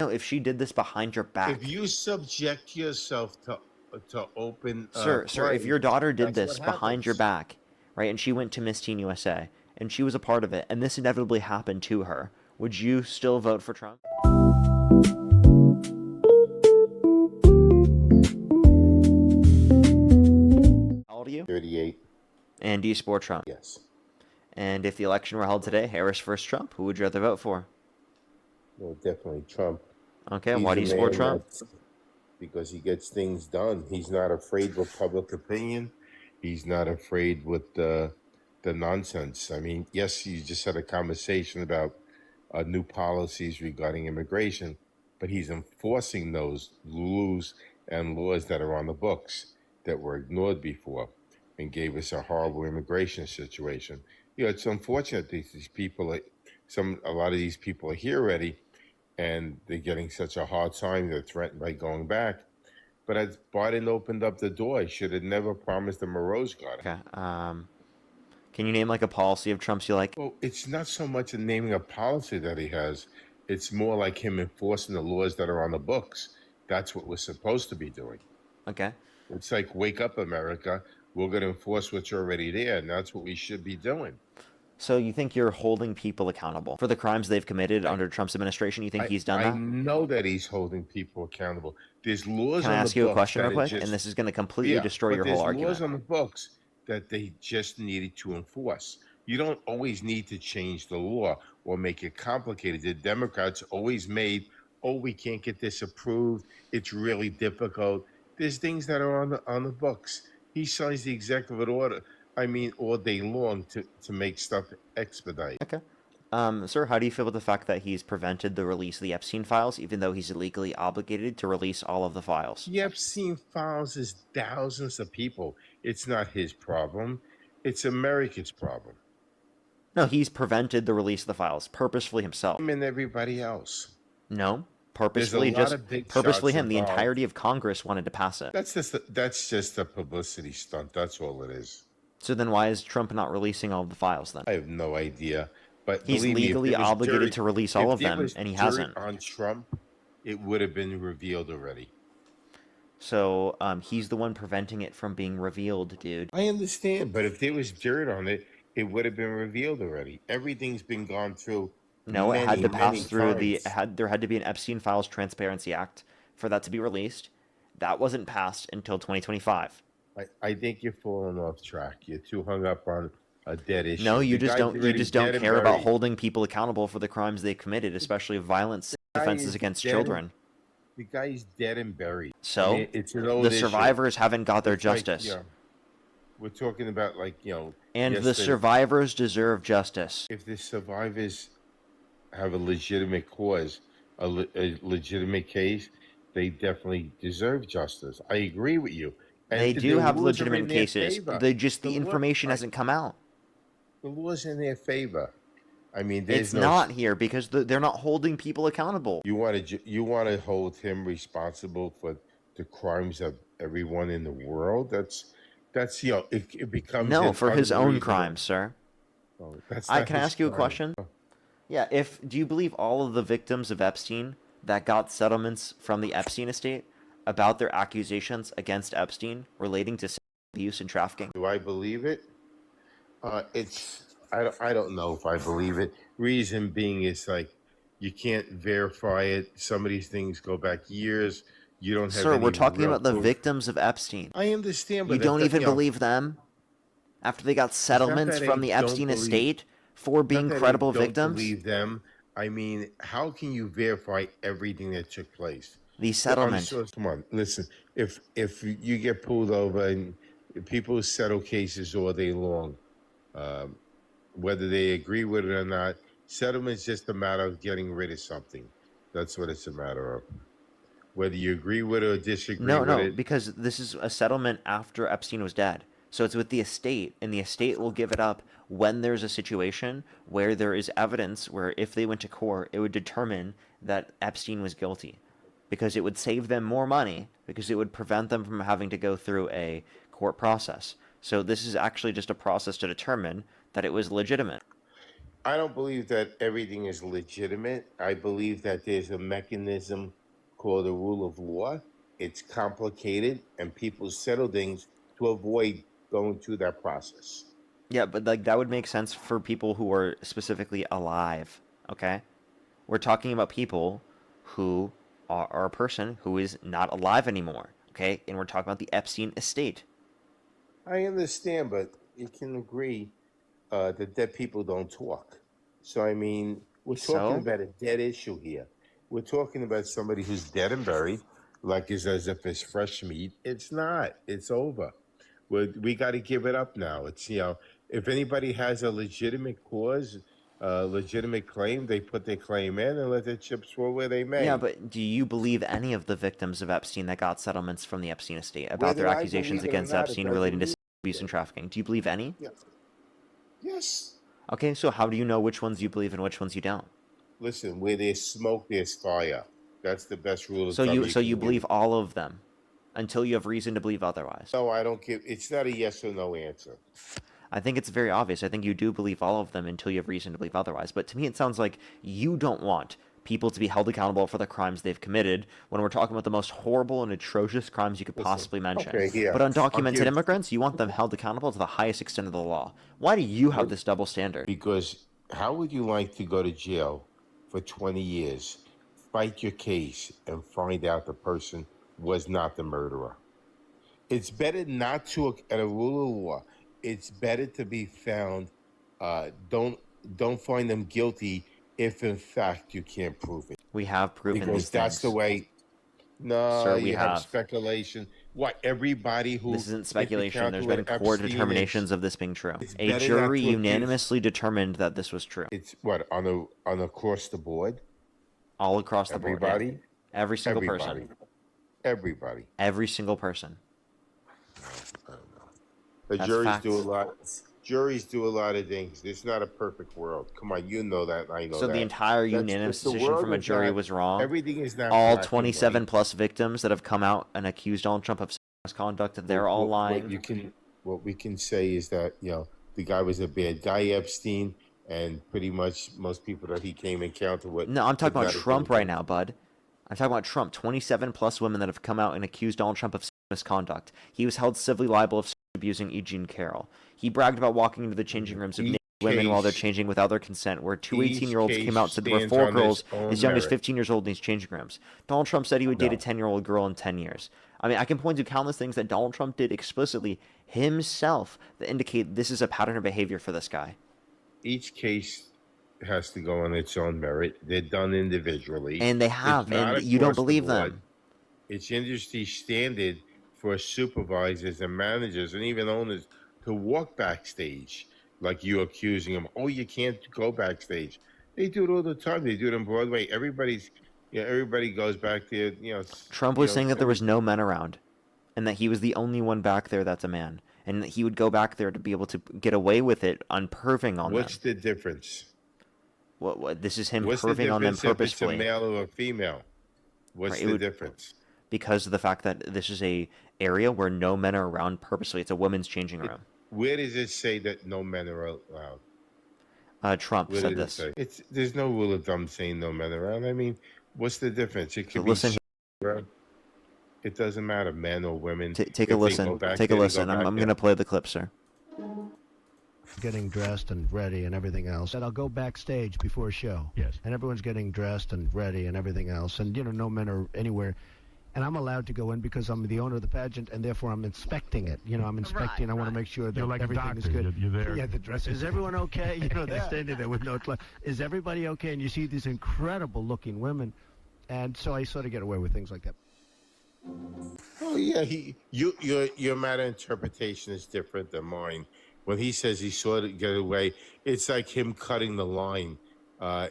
No, if she did this behind your back. If you subject yourself to open Sir, if crime, your daughter did that's what this behind your happens. back, right, and she went to Miss Teen USA, and she was a part of it, and this inevitably happened to her, would you still vote for Trump? How old are you? 38. And do you support Trump? Yes. And if the election were held today, Harris versus Trump, who would you rather vote for? Well, definitely Trump. Okay, He's why do you support Trump? Because he gets things done. He's not afraid with public opinion. He's not afraid with the nonsense. I mean, yes, you just had a conversation about new policies regarding immigration, but he's enforcing those rules and laws that are on the books that were ignored before and gave us a horrible immigration situation. You know, it's unfortunate that these people, a lot of these people are here already, and they're getting such a hard time. They're threatened by going back. But as Biden opened up the door, he should have never promised them a rose garden. Okay. Can you name like a policy of Trump's you like? Well, it's not so much in naming a policy that he has. It's more like him enforcing the laws that are on the books. That's what we're supposed to be doing. Okay. It's like, wake up, America. We're going to enforce what's already there, and that's what we should be doing. So you think you're holding people accountable for the crimes they've committed under Trump's administration? You think he's done that? I know that he's holding people accountable. There's laws on the books. Can I ask you a question real quick? And this is going to completely destroy your whole argument. There's laws on the books that they just needed to enforce. You don't always need to change the law or make it complicated. The Democrats always made, oh, we can't get this approved. It's really difficult. There's things that are on the books. He signs the executive order, I mean, all day long to make stuff expedite. Okay. Sir, how do you feel about the fact that he's prevented the release of the Epstein files, even though he's legally obligated to release all of the files? The Epstein files is thousands of people. It's not his problem. It's America's problem. No, he's prevented the release of the files purposefully himself. Him and everybody else. No, purposefully, purposefully him. The entirety of Congress wanted to pass it. That's just a publicity stunt. That's all it is. So then why is Trump not releasing all of the files then? I have no idea. But he's legally obligated to release all of them, and he hasn't. On Trump, it would have been revealed already. So he's the one preventing it from being revealed, dude. I understand, but if there was dirt on it, it would have been revealed already. Everything's been gone through. No, it had to pass through there had to be an Epstein Files Transparency Act for that to be released. That wasn't passed until 2025. I think you're falling off track. You're too hung up on a dead issue. No, you just don't care about holding people accountable for the crimes they committed, especially violence offenses against children. The guy's dead and buried. So, I mean, it's an old the survivors haven't got their justice. Like, we're talking about, and the survivors deserve justice. If the survivors have a legitimate cause, a legitimate case, they definitely deserve justice. I agree with you. And they do have legitimate cases. The information hasn't come out. The law's in their favor. I mean, it's not here because they're not holding people accountable. You want to hold him responsible for the crimes of everyone in the world? That's it becomes no for his own crimes, sir. Oh, that's I can ask you a question. Yeah, do you believe all of the victims of Epstein that got settlements from the Epstein estate about their accusations against Epstein relating to abuse and trafficking? Do I believe it? I don't know if I believe it. Reason being is you can't verify it. Some of these things go back years. You don't have. Sir, we're talking about the victims of Epstein. I understand, but you don't even believe them after they got settlements from the Epstein estate for being credible victims. Believe them. I mean, how can you verify everything that took place? The settlement. Come on, listen. If you get pulled over and people settle cases all day long, whether they agree with it or not, settlement's just a matter of getting rid of something. That's what it's a matter of. Whether you agree with it or disagree with it. No, because this is a settlement after Epstein was dead. So it's with the estate, and the estate will give it up when there's a situation where there is evidence where if they went to court, it would determine that Epstein was guilty. Because it would save them more money, because it would prevent them from having to go through a court process. So this is actually just a process to determine that it was legitimate. I don't believe that everything is legitimate. I believe that there's a mechanism called the rule of law. It's complicated, and people settle things to avoid going through that process. Yeah, but like that would make sense for people who are specifically alive, okay? We're talking about people who are a person who is not alive anymore, okay? And we're talking about the Epstein estate. I understand, but you can agree that dead people don't talk. So, I mean, we're talking So, about a dead issue here. We're talking about somebody who's dead and buried, like it's as if it's fresh meat. It's not. It's over. We got to give it up now. It's, if anybody has a legitimate cause, legitimate claim, they put their claim in and let their chips fall where they yeah, may. but do you believe any of the victims of Epstein that got settlements from the Epstein estate about their Whether I accusations believe it or against not, it Epstein doesn't relating to mean abuse and trafficking? Do you believe any? yes. Yes. Okay, so how do you know which ones you believe and which ones you don't? Listen, where there's smoke, there's fire. That's the best rule of So thumb you you so you can use. believe all of them until you have reason to believe otherwise. No, I don't give. It's not a yes or no answer. I think it's very obvious. I think you do believe all of them until you have reason to believe otherwise. But to me, it sounds like you don't want people to be held accountable for the crimes they've committed when we're talking about the most horrible and atrocious crimes you could Listen, possibly mention. okay, here, But I'll undocumented give, immigrants, you want them held accountable to the highest extent of the law. Why do you have this double standard? because how would you like to go to jail for 20 years, fight your case, and find out the person was not the murderer? It's better not to, at a rule of law, it's better to be found, don't find them guilty if in fact you can't prove it. We have proven Because these that's the things. way. No, Sir, we you have have. speculation. What, everybody This who isn't went to speculation. counter There's been with court Epstein, determinations of this being true. it's A better not jury to accuse. unanimously determined that this was true. It's what, on across the board? All across the board. Yeah. Everybody? Every single Everybody. person. Everybody. Every single person. I don't know. The That's juries facts. do a lot. Juries do a lot of things. It's not a perfect world. Come on, you know that. I know So that. the entire That's unanimous just the decision world from a is jury not. was wrong. Everything is not All black and 27 white. plus victims that have come out and accused Donald Trump of misconduct, they're all lying. What we can say is that the guy was a bad guy, Epstein, and pretty much most people that he came encounter with. No, I'm talking did about not Trump agree right with now, bud. I'm talking about Trump. 27 plus women that have come out and accused Donald Trump of misconduct. He was held civilly liable of abusing E. Jean Carroll. He bragged about walking into the changing rooms of Each naked women while they're case- changing without their consent, where two each 18-year-olds case came out and said there were stands 4 on girls its own as young as merit. 15 years old in these changing rooms. Donald Trump said he would date a No. 10-year-old girl in 10 years. I mean, I can point to countless things that Donald Trump did explicitly himself that indicate this is a pattern of behavior for this guy. Each case has to go on its own merit. They're done individually. And they It's have, not and you don't across the believe board. them. It's industry standard for supervisors and managers and even owners to walk backstage like you accusing them. Oh, you can't go backstage. They do it all the time. They do it on Broadway. Everybody goes back there. Trump was saying that there was no men around, and that he was the only one back there that's a man, and that he would go back there to be able to get away with it on perving on What's them. the difference? What this is him What's the perving on them difference if it's a purposefully. male or a female? What's Right, it the would- difference? Because of the fact that this is a area where no men are around purposely. It's a women's changing room. Where does it say that no men are allowed? Trump Where said does it this. say? There's no rule of thumb saying no men around. I mean, what's the difference? It So could listen, be. It doesn't matter, men or women. take If a they listen. go back Take a there, they go listen. I'm back going there. to play the clip, sir. Getting dressed and ready and everything else. And I'll go backstage before a show. Yes. And everyone's getting dressed and ready and everything else. And, no men are anywhere. And I'm allowed to go in because I'm the owner of the pageant, and therefore I'm inspecting it. I'm inspecting. I want to make sure that You're like a everything is doctor. good. You're there. Yeah, the dress. Is everyone okay? They're standing there with no clothes. Is everybody okay? And you see these incredible-looking women. And so I sort of get away with things like that. Oh yeah, your matter interpretation is different than mine. When he says he saw it get away, it's like him cutting the line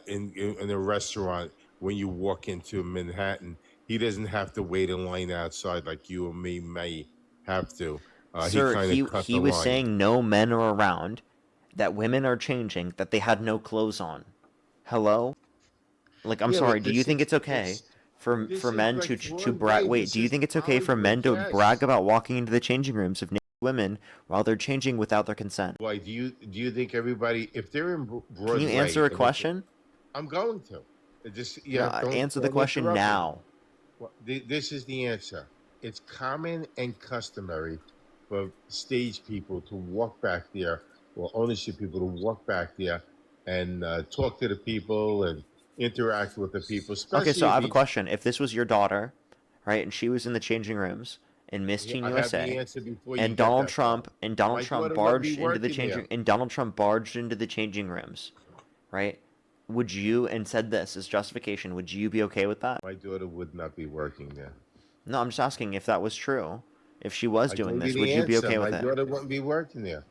in a restaurant when you walk into Manhattan. He doesn't have to wait in line outside like you or me may have to. Sir, kinda cut he the was line. saying no men are around, that women are changing, that they had no clothes on. Hello? Like, I'm Yeah, sorry, but do you this think is- it's okay this- for this for is men like to Broadway. brag? Wait, This do you is think it's okay for men to Hollywood, yes. brag about walking into the changing rooms of naked women while they're changing without their consent. Why do you think everybody, if they're in Can you answer a question? I'm going to. Just No, answer the question now. Well, this is the answer. It's common and customary for stage people to walk back there, or ownership people to walk back there and talk to the people and interact with the people. Okay, so I have a question. If this was your daughter, right, and she was in the changing rooms in Miss Teen USA, and Donald Trump barged into the changing rooms, right? Would you, and said this as justification, would you be okay with that? My daughter would not be working there. No, I'm just asking if that was true. If she was doing this, would you be okay with it? My daughter wouldn't be working there.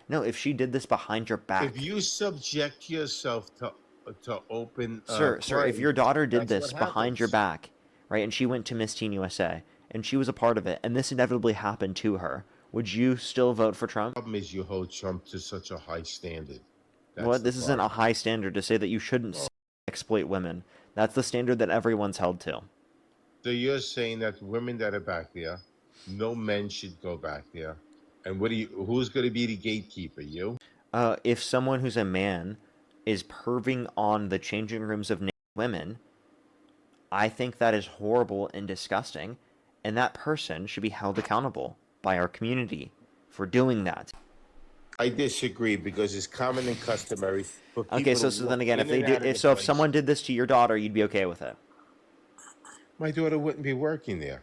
No, if she did this behind your back. If you subject yourself to open Sir, if your daughter did this behind your back, right, and she went to Miss Teen USA, and she was a part of it, and this inevitably happened to her, would you still vote for Trump? The problem is you hold Trump to such a high standard. This isn't a high standard to say that you shouldn't exploit women. That's the standard that everyone's held to. So you're saying that women that are back there, no men should go back there. And who's going to be the gatekeeper? You? If someone who's a man is perving on the changing rooms of naked women, I think that is horrible and disgusting, and that person should be held accountable by our community for doing that. I disagree because it's common and customary for people. Okay, so then again, if someone did this to your daughter, you'd be okay with it. My daughter wouldn't be working there.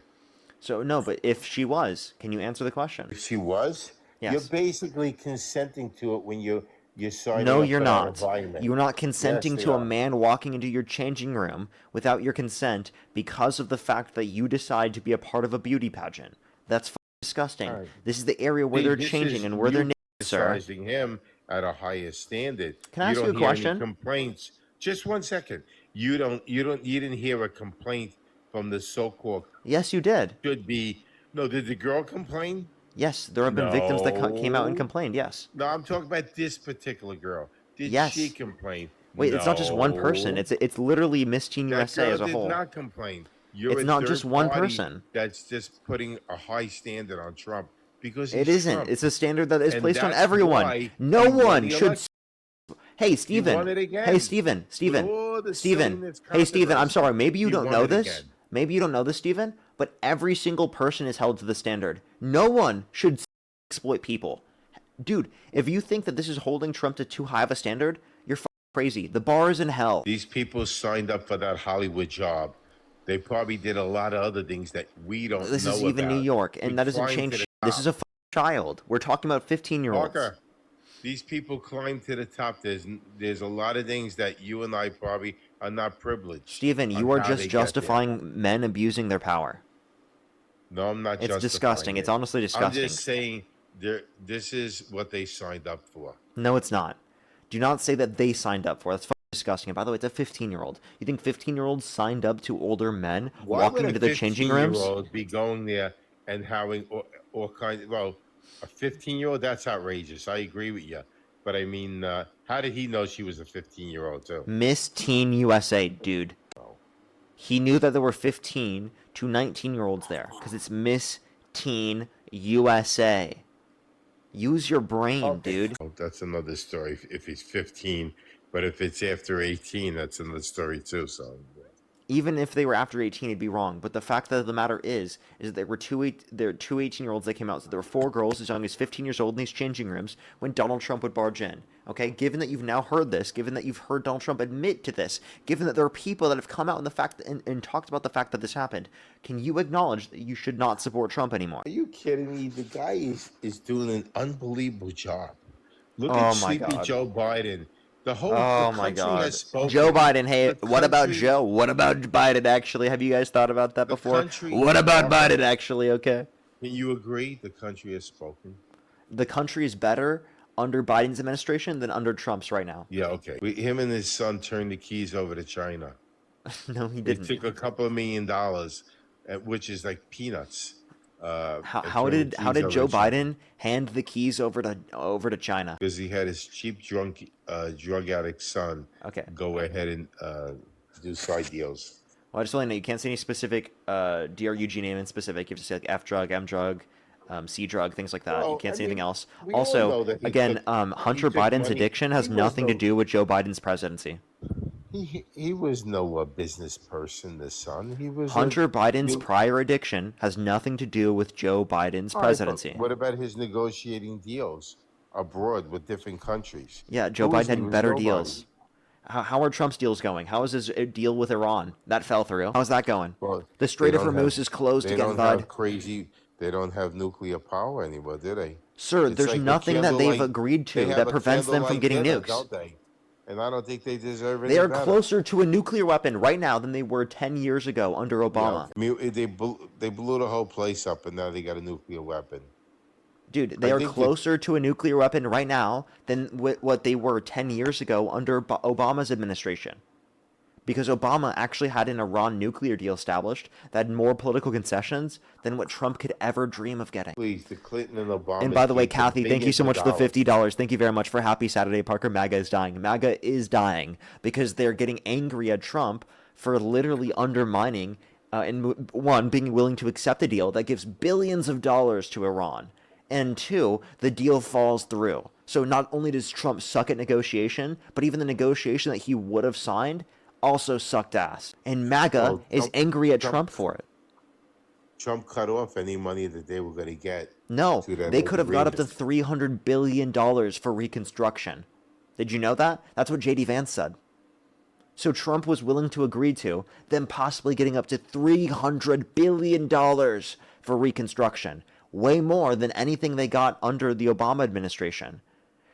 So no, but if she was, can you answer the question? If she was, yes. You're basically consenting to it when you're signing No, up you're for not. that environment. You're not consenting Yes, to a man walking into your changing room without your consent because of the fact that you decide to be a part of a beauty pageant. That's disgusting. Right. This is the area where they're changing and where they're naked, sir. Him at a higher standard. Can I ask you a question? Complaints. Just 1 second. You didn't hear a complaint from the so-called. Yes, you did. Should be. No, did the girl complain? Yes, there have been victims that came out and complained, yes. No, I'm talking about this particular girl. Did she complain? Wait, it's not just one person. It's literally Miss Teen USA as a whole. Did not complain. It's not just one person. That's just putting a high standard on Trump because it isn't. Trump. It's a standard that is placed on everyone. No one should. Hey, Steven. Hey, Steven. Hey, Steven, I'm sorry. Maybe you don't know this. Maybe you don't know this, Steven, but every single person is held to the standard. No one should exploit people. Dude, if you think that this is holding Trump to too high of a standard, you're crazy. The bar is in hell. These people signed up for that Hollywood job. They probably did a lot of other things that we don't know about. This is even New York, and that doesn't change. This is a child. We're talking about 15-year-olds. Parker, these people climb to the top. There's a lot of things that you and I probably are not privileged. Steven, you are just justifying men abusing their power. No, I'm not. It's disgusting. It's honestly disgusting. I'm just saying, this is what they signed up for. No, it's not. Do not say that they signed up for. That's disgusting. And by the way, it's a 15-year-old. You think 15-year-olds signed up to older men walking into the changing rooms? Why would a 15-year-old be going there and having all kinds of... Well, a 15-year-old, that's outrageous. I agree with you. But I mean, how did he know she was a 15-year-old too? Miss Teen USA, dude. He knew that there were 15 to 19-year-olds there because it's Miss Teen USA. Use your brain, dude. Oh, that's another story if he's 15. But if it's after 18, that's another story too. So even if they were after 18, it'd be wrong. But the fact of the matter is that there were two 18-year-olds that came out. So there were 4 girls as young as 15 years old in these changing rooms when Donald Trump would barge in. Okay, given that you've now heard this, given that you've heard Donald Trump admit to this, given that there are people that have come out and talked about the fact that this happened, can you acknowledge that you should not support Trump anymore? Are you kidding me? The guy is doing an unbelievable job. Look at sleepy Joe Biden. The whole has spoken. Joe Biden. Hey, what about Joe? What about Biden, actually? Have you guys thought about that before? What about Biden, actually? Okay. Can you agree the country has spoken? The country is better under Biden's administration than under Trump's right now. Yeah, okay. Him and his son turned the keys over to China. No, he didn't. They took a couple of $1 million, which is like peanuts. How did Joe Biden hand the keys over to China? Because he had his cheap drug addict son go ahead and do side deals. Well, I just want to know, you can't say any specific DRUG name in specific. You have to say like F drug, M drug, sea drug, things like that. You Well, can't I say anything mean, else. we all Also, know that again, he Hunter took Biden's money. addiction has He was nothing to no do with Joe Biden's presidency. he was no business person. The son. He was a. Hunter Biden's You, prior addiction has nothing to do with Joe Biden's all right, but presidency. what about his negotiating deals abroad with different countries? Yeah, Joe Who was Biden he? He had was better nobody. deals. How are Trump's deals going? How is his deal with Iran? That fell through. How's that going? Well, The they Strait of don't have Hormuz is closed they again, don't bud. have crazy. They don't have nuclear power anymore, do they? Sir, It's there's like a nothing that they've candlelight. agreed They to have that a prevents them from candlelight getting dinner, nukes. don't they? And I don't think they deserve They any are better. closer to a nuclear weapon right now than they were 10 years ago under Yeah, Obama. they blew the whole place up, and now they got a nuclear weapon. Dude, they I are think that closer to a nuclear weapon right now than what they were 10 years ago under Obama's administration. Because Obama actually had an Iran nuclear deal established that had more political concessions than what Trump could ever dream of getting. please, the Clinton and And Obama by the way, keep the Kathy, thank you billions so of much for the dollars. $50. Thank you very much for Happy Saturday, Parker. MAGA is dying. MAGA is dying because they're getting angry at Trump for literally undermining and one, being willing to accept a deal that gives billions of dollars to Iran. And two, the deal falls through. So not only does Trump suck at negotiation, but even the negotiation that he would have signed also sucked ass. And MAGA Well, is angry at Trump, Trump for it. Trump cut off any money that they were going to get No, to that they could have got up to agreement. $300 billion for reconstruction. Did you know that? That's what J.D. Vance said. So Trump was willing to agree to them possibly getting up to $300 billion for reconstruction. Way more than anything they got under the Obama administration.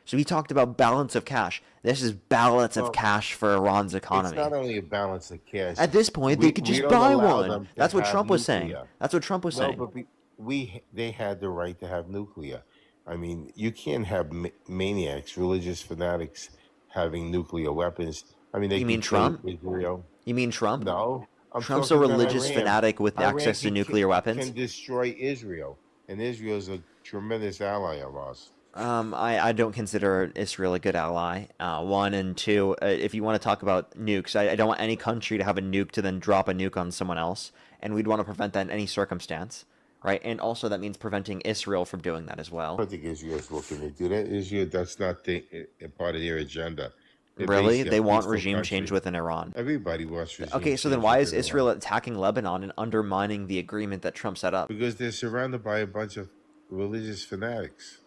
So he talked about balance of cash. This is balance of Well, cash for Iran's it's economy. not only a balance of cash. At this point, they could We just don't buy allow one. them to That's what have Trump was saying. nuclear. That's what Trump was No, saying. but they had the right to have nuclear. I mean, you can't have maniacs, religious fanatics, having nuclear weapons. I mean, they You can mean kill Trump? Israel. You mean Trump? No, I'm Trump's a talking about religious Iran. fanatic with Iran access to nuclear can weapons. destroy Israel, and Israel is a tremendous ally of ours. I don't consider Israel a good ally. One and two, if you want to talk about nukes, I don't want any country to have a nuke to then drop a nuke on someone else, and we'd want to prevent that in any circumstance, right? And also that means preventing Israel from doing that as I well. don't think Israel's looking to do that. Israel, that's not a part of their agenda. They're Really? basically They a want peaceful regime change country. within Iran. Everybody wants regime Okay, so then change why is within Israel Iran attacking Lebanon and undermining the agreement that Trump set up? because they're surrounded by a bunch of religious fanatics.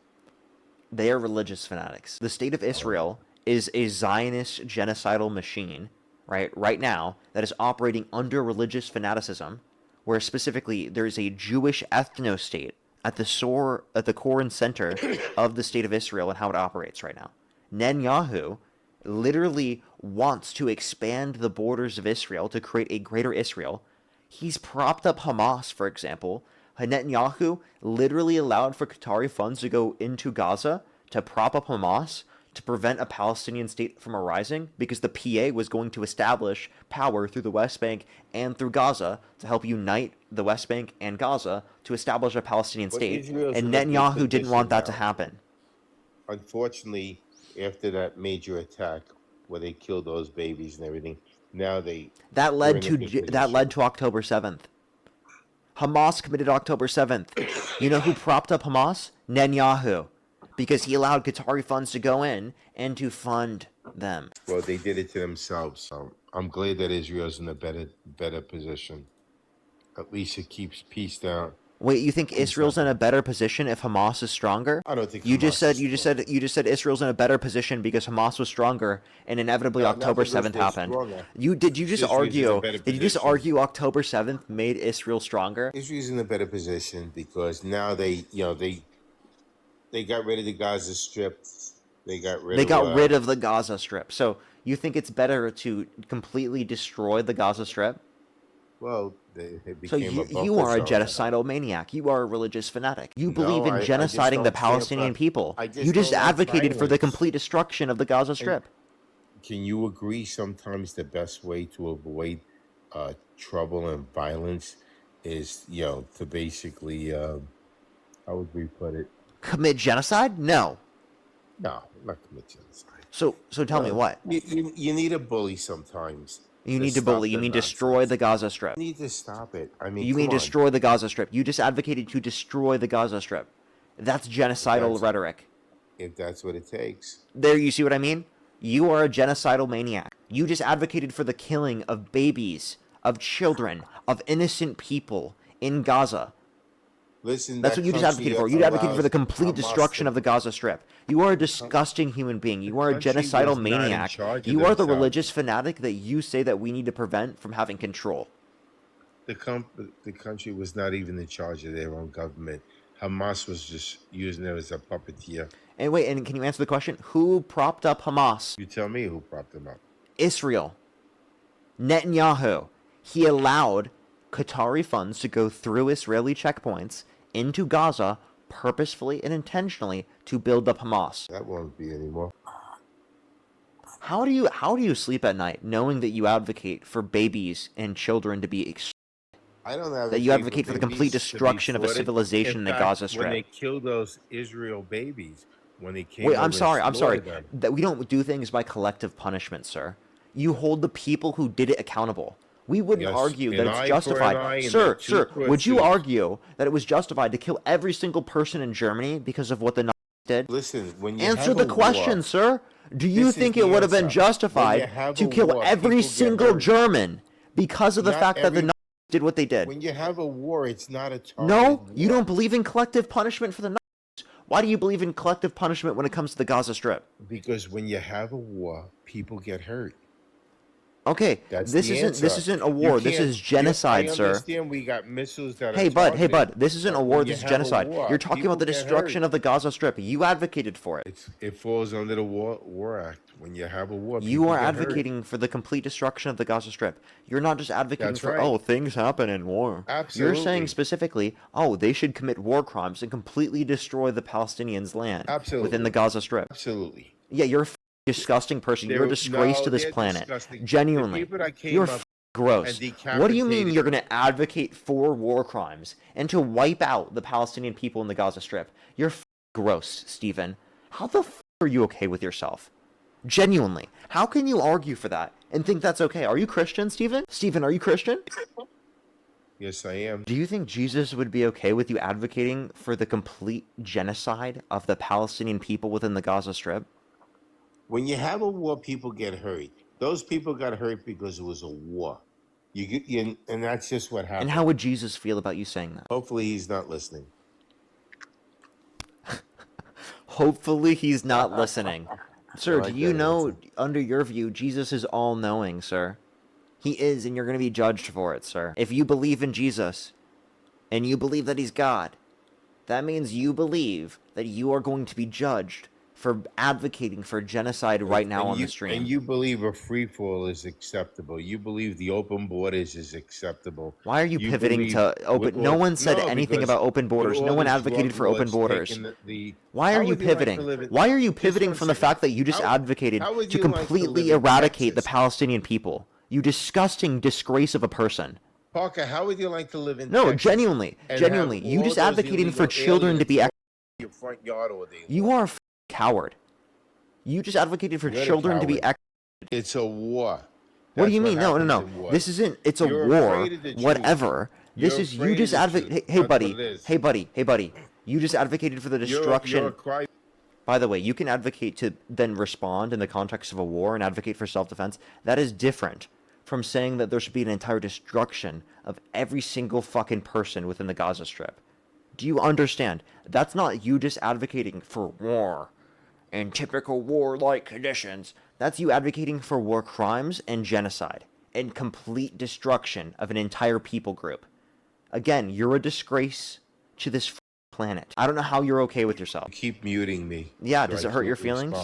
They are religious fanatics. The state of Israel is a Zionist genocidal machine, right now, that is operating under religious fanaticism, where specifically there is a Jewish ethno-state at the core and center of the state of Israel and how it operates right now. Netanyahu literally wants to expand the borders of Israel to create a greater Israel. He's propped up Hamas, for example. Netanyahu literally allowed for Qatari funds to go into Gaza to prop up Hamas to prevent a Palestinian state from arising because the PA was going to establish power through the West Bank and through Gaza to help unite the West Bank and Gaza to establish a Palestinian But state. Israel's And in a good Netanyahu didn't want position that to now. happen. Unfortunately, after that major attack where they killed those babies and everything, now they're That led in a good position. to October 7th. Hamas committed October 7th. You know who propped up Hamas? Netanyahu. Because he allowed Qatari funds to go in and to fund them. Well, they did it to themselves. So I'm glad that Israel's in a better position. At least it keeps peace down. Wait, you think Peace Israel's down. in a better position if Hamas is stronger? I don't think You just Hamas said is you just strong. said you just said Israel's in a better position because Hamas was stronger and inevitably No, not October because 7th they're happened. stronger. Did you just Israel's in a argue better did you just position. argue October 7th made Israel stronger? Israel's in a better position because now they got rid of the Gaza Strip. They got rid They of got rid of the Gaza Strip. So you think it's better to completely destroy the Gaza Strip? well, it So became a you buffer are a zone. genocidal maniac. You are a religious fanatic. You believe No, in I just genociding the don't care Palestinian for. people. I You just just don't like advocated for the violence. complete destruction of the Gaza And Strip. can you agree sometimes the best way to avoid trouble and violence is, to basically, how would we put it? Commit genocide? No. No, not commit genocide. So tell me No, what? you need a bully sometimes. You need to stop believe. You the mean nonsense. destroy the Gaza Strip. You need to stop it. I mean, You mean come on. destroy the Gaza Strip. You just advocated to destroy the Gaza Strip. That's genocidal rhetoric. If that's what it takes. There, you see what I mean? You are a genocidal maniac. You just advocated for the killing of babies, of children, of innocent people in Gaza. Listen, That's what you just advocated for. You advocated for the complete destruction of the Gaza Strip. You are a disgusting human being. You are a genocidal maniac. You are the religious fanatic that you say that we need to prevent from having control. The country was not even in charge of their own government. Hamas was just using it as a puppeteer. And wait, and can you answer the question? Who propped up Hamas? You tell me who propped them up. Israel. Netanyahu. He allowed Qatari funds to go through Israeli checkpoints into Gaza purposefully and intentionally to build up Hamas. That won't be anymore. How do you sleep at night knowing that you advocate for babies and children to be I don't have that you advocate for the complete destruction of a civilization in the Gaza Strip? When they killed those Israel babies, when they came Wait, over I'm sorry. them. That we don't do things by collective punishment, sir. You hold the people who did it accountable. We wouldn't argue that it's justified. Sir, would you argue that it was justified to kill every single person in Germany because of what the Nazis did? Listen, when you answer the question, sir. Do you think it would have been justified to kill every single German because of the fact that the Nazis did what they did? When you have a war, it's not a targeted No, you don't believe in collective punishment for the Nazis. Why do you believe in collective punishment when it comes to the Gaza Strip? Because when you have a war, people get hurt. Okay, this isn't a war. This is genocide, sir. I understand we got missiles that Hey, bud, this isn't a war. This is genocide. You're talking about the destruction of the Gaza Strip. You advocated for it. It falls under the War Act. When you have a war, you are advocating for the complete destruction of the Gaza Strip. You're not just advocating for, things happen in war. Absolutely. You're saying specifically, they should commit war crimes and completely destroy the Palestinians' land within the Gaza Strip. Absolutely. Yeah, you're a disgusting person. You're a disgrace to this planet. Genuinely. You're gross. What do you mean you're going to advocate for war crimes and to wipe out the Palestinian people in the Gaza Strip? You're gross, Stephen. How the are you okay with yourself? Genuinely. How can you argue for that and think that's okay? Are you Christian, Stephen? Stephen, are you Christian? Yes, I am. Do you think Jesus would be okay with you advocating for the complete genocide of the Palestinian people within the Gaza Strip? When you have a war, people get hurt. Those people got hurt because it was a war. And that's just what happened. And how would Jesus feel about you saying that? Hopefully he's not listening. Hopefully he's not listening. Sir, do you know, under your view, Jesus is all-knowing, sir? He is, and you're going to be judged for it, sir. If you believe in Jesus, and you believe that he's God, that means you believe that you are going to be judged for advocating for genocide right now on the stream. And you believe a free-for-all is acceptable. You believe the open borders is acceptable. Why are you pivoting to open? No one said anything about open borders. No one advocated for open borders. Why are you pivoting? Why are you pivoting from the fact that you just advocated to completely eradicate the Palestinian people? You disgusting disgrace of a person. Parker, how would you like to live in No, Texas genuinely. You just advocated for children to be your front yard all day long? You are a coward. You just advocated for children to be It's a war. What do you mean? No. This isn't. It's a war. Whatever. This is you just advocate. Hey, buddy. You just advocated for the destruction. By the way, you can advocate to then respond in the context of a war and advocate for self-defense. That is different from saying that there should be an entire destruction of every single fucking person within the Gaza Strip. Do you understand? That's not you just advocating for war in typical war-like conditions. That's you advocating for war crimes and genocide and complete destruction of an entire people group. Again, you're a disgrace to this planet. I don't know how you're okay with yourself. You keep muting me. Yeah, does it hurt your feelings?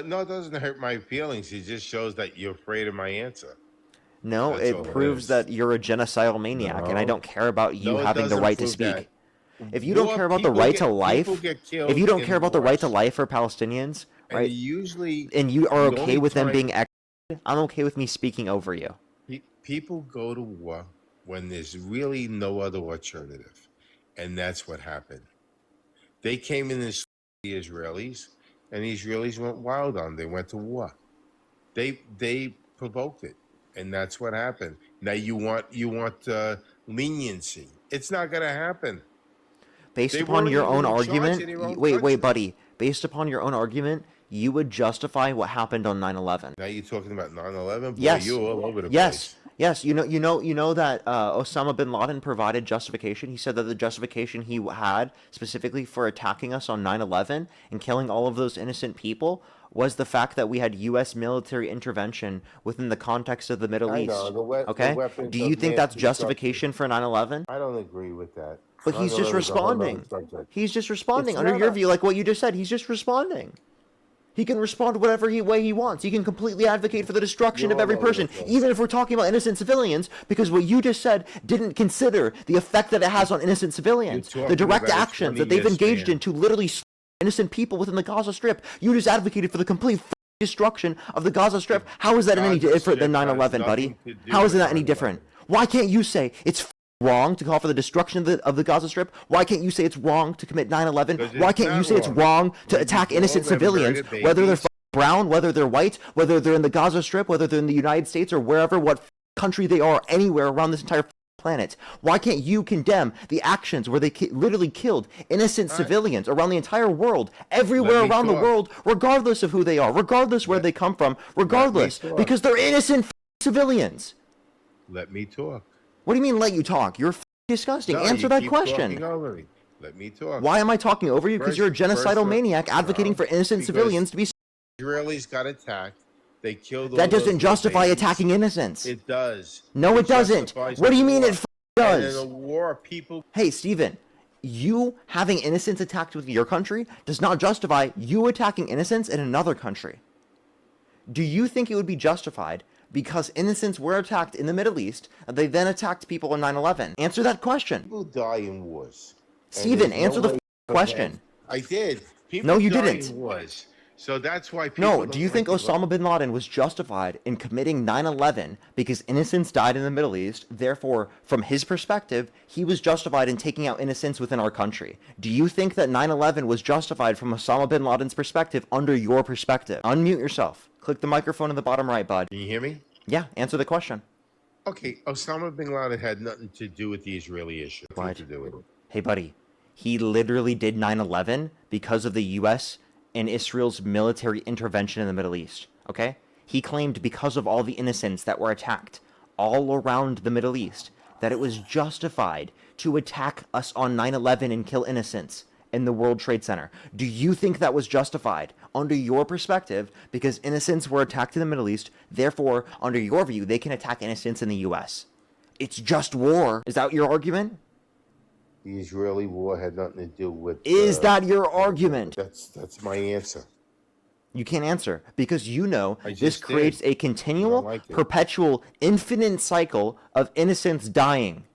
No, it doesn't hurt my feelings. It just shows that you're afraid of my answer. No, it proves that you're a genocidal maniac, and I don't care about you having the right to speak. If you don't care about the right to life, if you don't care about the right to life for Palestinians, right? And you are okay with them being executed, I'm okay with me speaking over you. People go to war when there's really no other alternative, and that's what happened. They came in as the Israelis, and the Israelis went wild on them. They went to war. They provoked it. and that's what happened. Now you want leniency. It's not going to happen. Based They upon weren't your even own in charge argument, in their own wait, country. buddy. Based upon your own argument, you would justify what happened on 9/11. Now you're talking about 9/11. Boy, Yes. you all over the Yes. place. Yes. You know that Osama bin Laden provided justification. He said that the justification he had specifically for attacking us on 9/11 and killing all of those innocent people was the fact that we had U.S. military intervention within the context of the Middle I East. know the Okay? weapons Do you of think mass that's destruction. justification for 9/11? I don't agree with that. But he's just 9/11 is a whole nother responding. subject. He's just responding It's under not your a- view, like what you just said. He's just responding. He can respond whatever way he wants. He can completely advocate for the destruction You're of every all over the person, place. even if we're talking about innocent civilians, because what you just said didn't consider the effect that it has on innocent civilians, You're the talking direct about a actions that they've 20-year engaged span. in to literally slaughter innocent people within the Gaza Strip. You just advocated for the complete destruction of the Gaza Strip. How is that any Gaza different than Strip has 9/11, buddy? nothing to do How is with that any 9/11. different? Why can't you say it's wrong to call for the destruction of the Gaza Strip? Why can't you say it's wrong to commit 9/11? Because Why it's can't you not say it's wrong. wrong to When attack you innocent call them civilians, murder whether they're babies- brown, whether they're white, whether they're in the Gaza Strip, whether they're in the United States or wherever, what country they are, anywhere around this entire planet? Why can't you condemn the actions where they literally killed innocent civilians around the entire world, everywhere Let me around the talk. world, regardless of who they are, regardless where they come from, regardless, talk. because they're innocent civilians? Let me talk. What do you mean let you talk? You're disgusting. No, Answer you that keep question. talking over me. Let me talk. Why am I talking over you? Because First- you're a genocidal first- maniac advocating no, for innocent because civilians to be. Israelis got attacked. They killed all That those doesn't little justify babies. attacking innocents. It does. No, it doesn't. justifies What do you the mean war. it And in does? a war, people. Hey, Steven, you having innocents attacked within your country does not justify you attacking innocents in another country. Do you think it would be justified because innocents were attacked in the Middle East and they then attacked people on 9/11? Answer that question. People die in wars. And Steven, there's answer no the way question. I did. People No, you die didn't. in wars. So that's why people. No, don't do you like think to go- Osama bin Laden was justified in committing 9/11 because innocents died in the Middle East? Therefore, from his perspective, he was justified in taking out innocents within our country. Do you think that 9/11 was justified from Osama bin Laden's perspective under your perspective? Unmute yourself. Click the microphone in the bottom right, bud. Can you hear me? Yeah, answer the question. Okay, Osama bin Laden had nothing to do with the Israeli issue. Nothing What? to do with it. Hey, buddy. He literally did 9/11 because of the U.S. and Israel's military intervention in the Middle East, okay? He claimed because of all the innocents that were attacked all around the Middle East that it was justified to attack us on 9/11 and kill innocents in the World Trade Center. Do you think that was justified under your perspective because innocents were attacked in the Middle East, therefore, under your view, they can attack innocents in the U.S.? It's just war. Is that your argument? The Israeli war had nothing to do with. Is that your argument? That's my answer. You can't answer because you know I this just creates did. a continual, like it. perpetual, infinite cycle of innocents dying.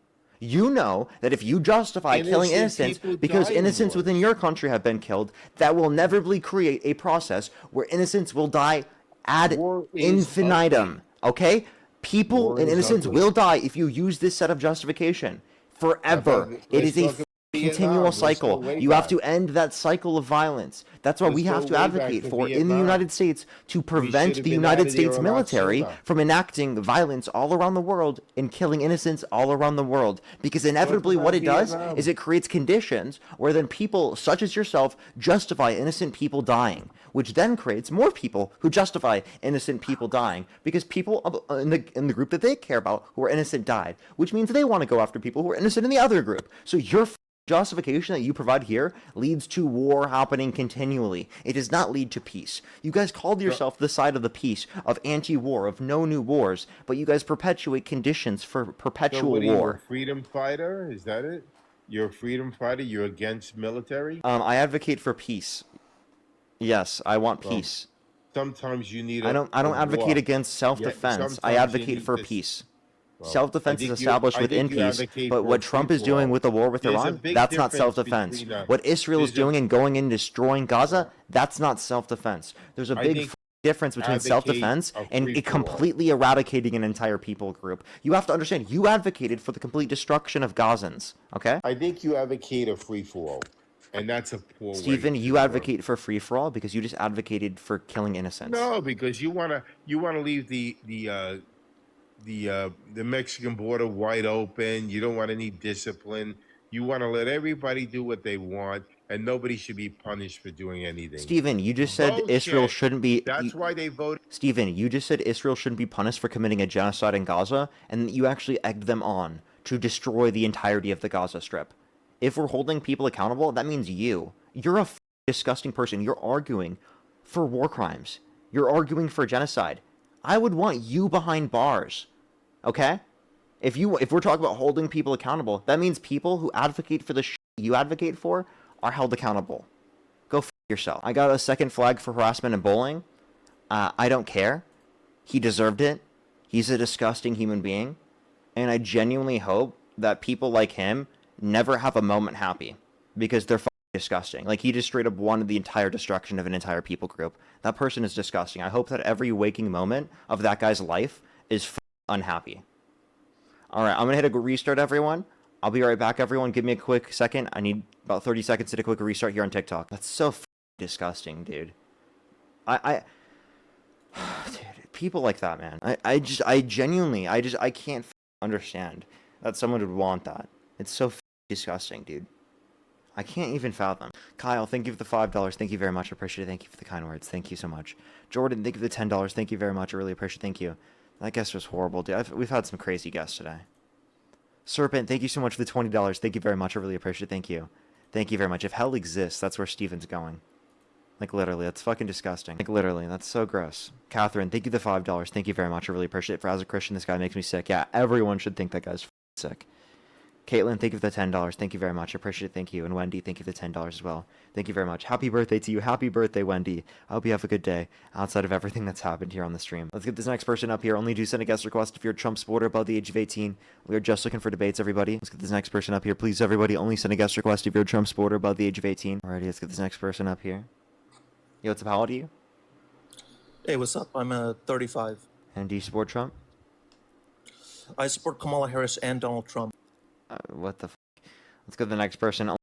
You know that if you justify killing Innocent innocents people because die in innocents wars. within your country have been killed, that will inevitably create a process where innocents will die ad War is infinitum. Okay? People War and is innocents ugly. will die if you use this set of justification. Forever. Let's It is a talk about Vietnam. continual Let's go cycle. way You have back. to end that cycle of violence. That's why Let's we have go to way back advocate to for in the Vietnam. United States to prevent have the been United out of there States a lot military sooner. from enacting violence all around the world and killing innocents all around the world. Because inevitably about what it does Vietnam. is it creates conditions where then people such as yourself justify innocent people dying, which then creates more people who justify innocent people dying because people in the group that they care about who are innocent died, which means they want to go after people who are innocent in the other group. So your justification that you provide here leads to war happening continually. It does not lead to peace. You guys called yourself the side of the peace, of anti-war, of no new wars, but you guys perpetuate conditions for So perpetual what are you, a war. freedom fighter? Is that it? You're a freedom fighter? You're against military? I advocate for peace. Yes, I want peace. Sometimes you need. I don't a advocate war. against self-defense. sometimes I you advocate need for this- peace. Well, Self-defense I is think established I within think you peace, advocate but for what Trump is free-for-all. doing with the war with There's a Iran, big that's not difference self-defense. between, What Israel is there's a- doing and going in destroying Gaza, that's not self-defense. There's a I big think difference between advocate self-defense a and free-for-all. completely eradicating an entire people group. You have to understand, you advocated for the complete destruction of Gazans, okay? I think you advocate a free for all, and that's a poor way. Stephen, to you do it. advocate for free-for-all because you just advocated for killing innocents. No, because you wanna leave the the Mexican border wide open. You don't want any discipline. You want to let everybody do what they want, and nobody should be punished for doing anything. Steven, you just said Israel Bullshit. shouldn't be. That's why they voted. Steven, you just said Israel shouldn't be punished for committing a genocide in Gaza, and you actually egged them on to destroy the entirety of the Gaza Strip. If we're holding people accountable, that means you're a disgusting person. You're arguing for war crimes. You're arguing for genocide. I would want you behind bars. Okay? If we're talking about holding people accountable, that means people who advocate for the shit you advocate for are held accountable. Go yourself. I got a second flag for harassment and bullying. I don't care. He deserved it. He's a disgusting human being. And I genuinely hope that people like him never have a moment happy, because they're disgusting. Like, he just straight up wanted the entire destruction of an entire people group. That person is disgusting. I hope that every waking moment of that guy's life is unhappy. Alright, I'm gonna hit a restart, everyone. I'll be right back, everyone. Give me a quick second. I need about 30 seconds to do a quick restart here on TikTok. That's so disgusting, dude. Dude, people like that, man. I genuinely can't understand that someone would want that. It's so disgusting, dude. I can't even fathom. Kyle, thank you for the $5. Thank you very much. I appreciate it. Thank you for the kind words. Thank you so much. Jordan, thank you for the $10. Thank you very much. I really appreciate it. Thank you. That guest was horrible, dude. We've had some crazy guests today. Serpent, thank you so much for the $20. Thank you very much. I really appreciate it. Thank you. Thank you very much. If hell exists, that's where Steven's going. Like, literally, that's fucking disgusting. Like, literally, that's so gross. Catherine, thank you for the $5. Thank you very much. I really appreciate it. For as a Christian, this guy makes me sick. Yeah, everyone should think that guy's sick. Caitlin, thank you for the $10. Thank you very much. I appreciate it. Thank you. And Wendy, thank you for the $10 as well. Thank you very much. Happy birthday to you. Happy birthday, Wendy. I hope you have a good day outside of everything that's happened here on the stream. Let's get this next person up here. Only do send a guest request if you're a Trump supporter above the age of 18. We are just looking for debates, everybody. Let's get this next person up here. Please, everybody, only send a guest request if you're a Trump supporter above the age of 18. Alrighty, let's get this next person up here. Yo, what's up? How old are you? Hey, what's up? I'm 35. And do you support Trump? I support Kamala Harris and Donald Trump. What the f***? Let's go to the next person.